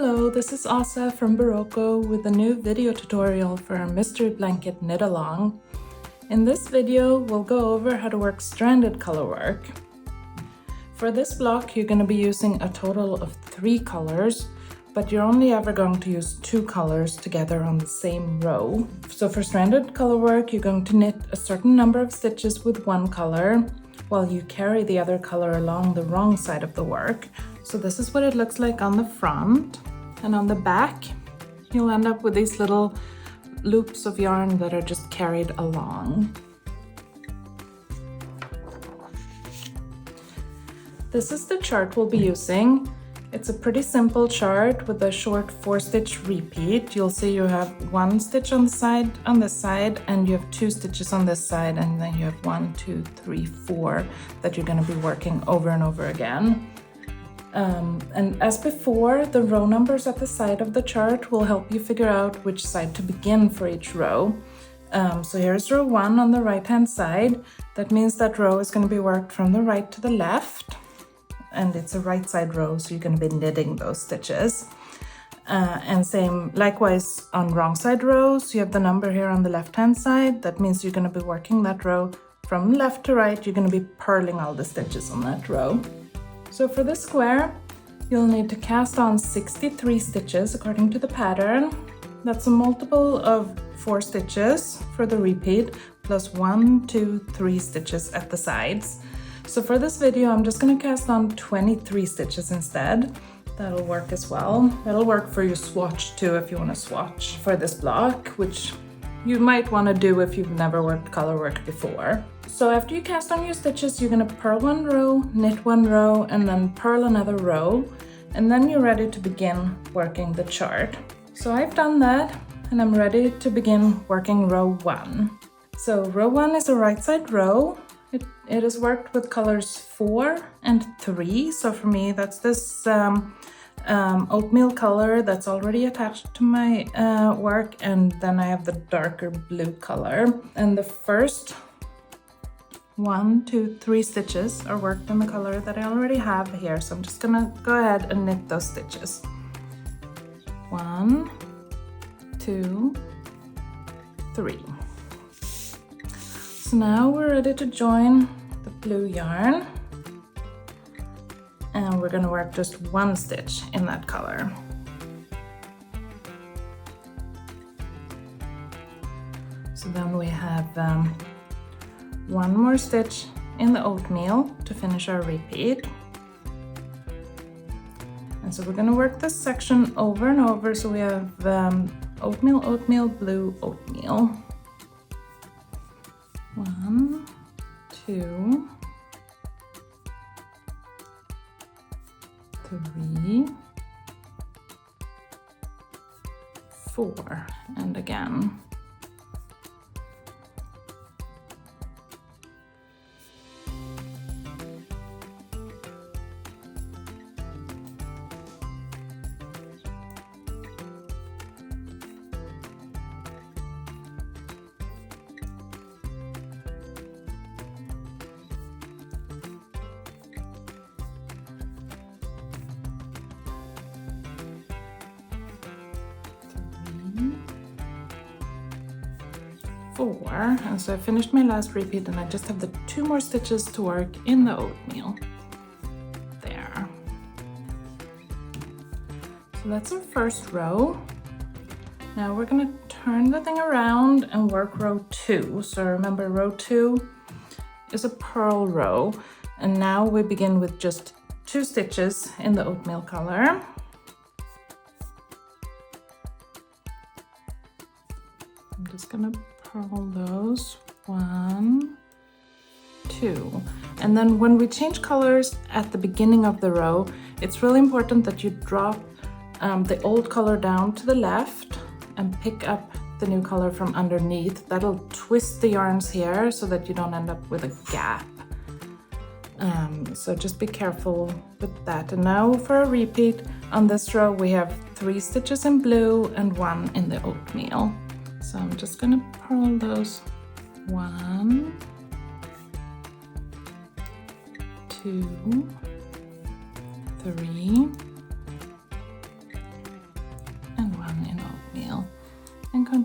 Hello, this is Asa from Berroco with a new video tutorial for our mystery blanket knit along. In this video, we'll go over how to work stranded colorwork. For this block, you're going to be using a total of 3 colors, but you're only ever going to use 2 colors together on the same row. So for stranded colorwork, you're going to knit a certain number of stitches with one color, while you carry the other color along the wrong side of the work. So this is what it looks like on the front, and on the back you'll end up with these little loops of yarn that are just carried along. This is the chart we'll be using. It's a pretty simple chart with a short 4-stitch repeat. You'll see you have 1 stitch on this side, and you have 2 stitches on this side, and then you have 1, 2, 3, 4 that you're going to be working over and over again. And as before, the row numbers at the side of the chart will help you figure out which side to begin for each row. So here's row 1 on the right hand side. That means that row is going to be worked from the right to the left. And it's a right side row, so you're going to be knitting those stitches. And same likewise on wrong side rows, you have the number here on the left hand side. That means you're going to be working that row from left to right. You're going to be purling all the stitches on that row. So for this square, you'll need to cast on 63 stitches according to the pattern. That's a multiple of 4 stitches for the repeat, plus 1, 2, 3 stitches at the sides. So for this video, I'm just going to cast on 23 stitches instead. That'll work as well. That'll work for your swatch too if you want to swatch for this block, which you might want to do if you've never worked colorwork before. So after you cast on your stitches, you're going to purl 1 row, knit 1 row, and then purl another row. And then you're ready to begin working the chart. So I've done that, and I'm ready to begin working row 1. So row 1 is a right side row. It is worked with colors 4 and 3. So for me, that's this oatmeal color that's already attached to my work, and then I have the darker blue color. And the first 1, 2, 3 stitches are worked in the color that I already have here. So I'm just gonna go ahead and knit those stitches. 1, 2, 3. So now we're ready to join the blue yarn, and we're going to work just 1 stitch in that color. So then we have 1 more stitch in the oatmeal to finish our repeat. And so we're going to work this section over and over. So we have oatmeal, oatmeal, blue, oatmeal. 1, 2, 3, 4, and again. And so I finished my last repeat, and I just have the 2 more stitches to work in the oatmeal. There. So that's our first row. Now we're going to turn the thing around and work row 2. So remember, row 2 is a purl row, and now we begin with just 2 stitches in the oatmeal color. I'm just going to purl those 1, 2, and then when we change colors at the beginning of the row, it's really important that you drop the old color down to the left and pick up the new color from underneath. That'll twist the yarns here so that you don't end up with a gap. So just be careful with that. And now for a repeat, on this row we have 3 stitches in blue and 1 in the oatmeal. So I'm just going to purl those 1, 2, 3,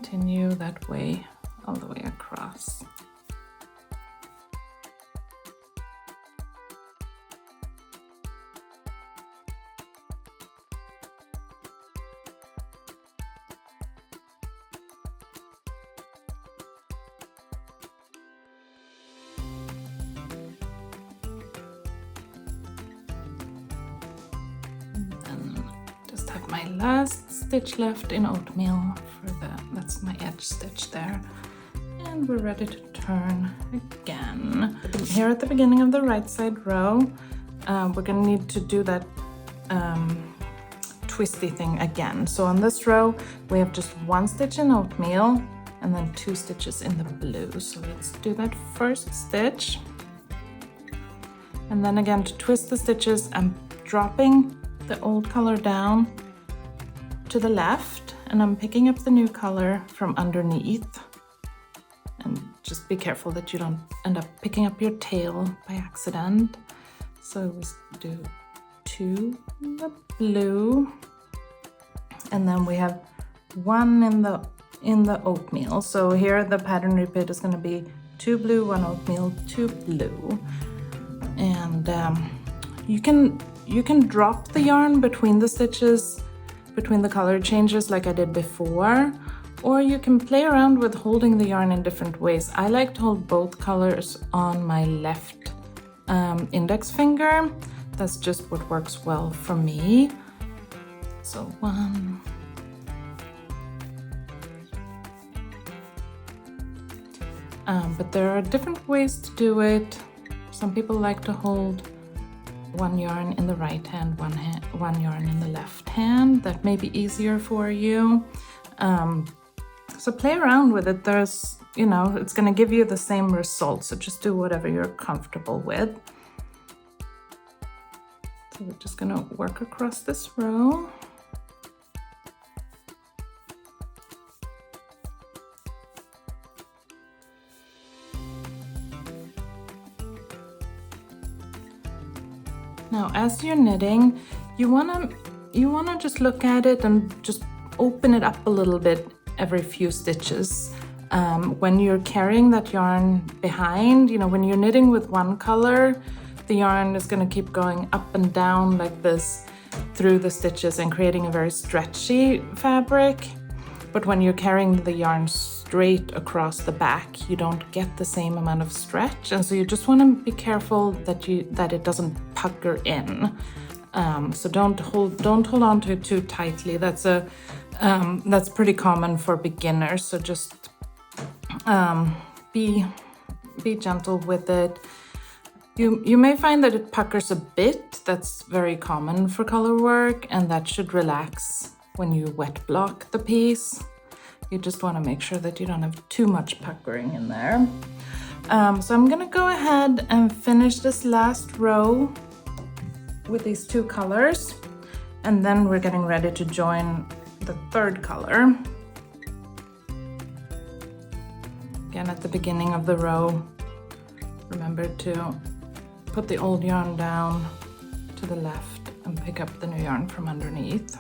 continue that way all the way across. My last stitch left in oatmeal for that's my edge stitch there, and we're ready to turn again. Here at the beginning of the right side row, we're gonna need to do that twisty thing again. So on this row we have just 1 stitch in oatmeal and then 2 stitches in the blue. So let's do that first stitch, and then again to twist the stitches, I'm dropping the old color down to the left and I'm picking up the new color from underneath. And just be careful that you don't end up picking up your tail by accident. So we do 2 in the blue, and then we have 1 in the oatmeal. So here the pattern repeat is going to be 2 blue, 1 oatmeal, 2 blue. And you can drop the yarn between the stitches, between the color changes like I did before, or you can play around with holding the yarn in different ways. I like to hold both colors on my left index finger. That's just what works well for me. So 1, but there are different ways to do it. Some people like to hold 1 yarn in the right hand, 1 yarn in the left hand. That may be easier for you. So play around with it. There's, it's going to give you the same result. So just do whatever you're comfortable with. So we're just going to work across this row. Now, as you're knitting, you wanna just look at it and just open it up a little bit every few stitches. When you're carrying that yarn behind, when you're knitting with 1 color, the yarn is gonna keep going up and down like this through the stitches and creating a very stretchy fabric. But when you're carrying the yarn straight across the back, you don't get the same amount of stretch, and so you just want to be careful that it doesn't pucker in. So don't hold on to it too tightly. That's pretty common for beginners. So just be gentle with it. You may find that it puckers a bit. That's very common for color work, and that should relax when you wet block the piece. You just want to make sure that you don't have too much puckering in there. So I'm gonna go ahead and finish this last row with these 2 colors, and then we're getting ready to join the 3rd color. Again, at the beginning of the row, remember to put the old yarn down to the left and pick up the new yarn from underneath.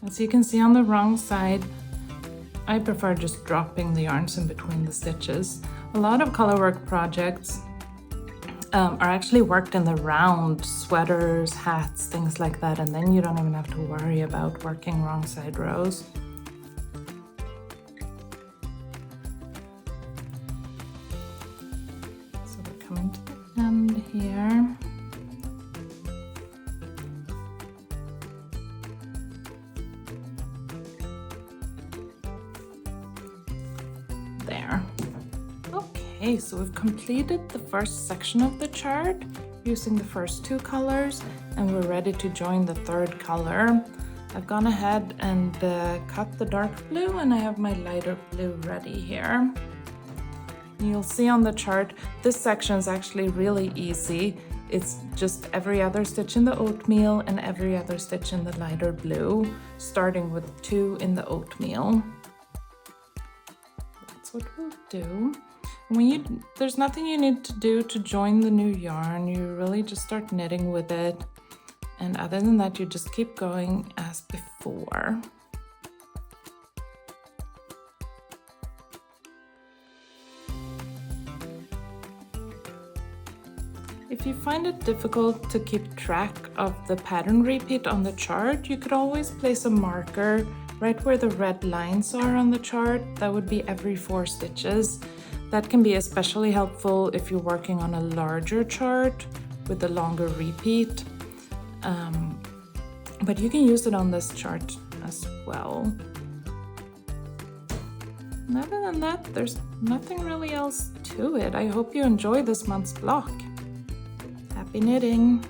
As you can see on the wrong side, I prefer just dropping the yarns in between the stitches. A lot of colorwork projects are actually worked in the round, sweaters, hats, things like that, and then you don't even have to worry about working wrong side rows. So we're coming to the And here. There. Okay, so we've completed the first section of the chart using the first two colors, and we're ready to join the third color. I've gone ahead and cut the dark blue, and I have my lighter blue ready here. You'll see on the chart, this section is actually really easy. It's just every other stitch in the oatmeal and every other stitch in the lighter blue, starting with 2 in the oatmeal. That's what we'll do. There's nothing you need to do to join the new yarn. You really just start knitting with it. And other than that, you just keep going as before. If you find it difficult to keep track of the pattern repeat on the chart, you could always place a marker right where the red lines are on the chart. That would be every 4 stitches. That can be especially helpful if you're working on a larger chart with a longer repeat. But you can use it on this chart as well. And other than that, there's nothing really else to it. I hope you enjoy this month's block. Happy knitting!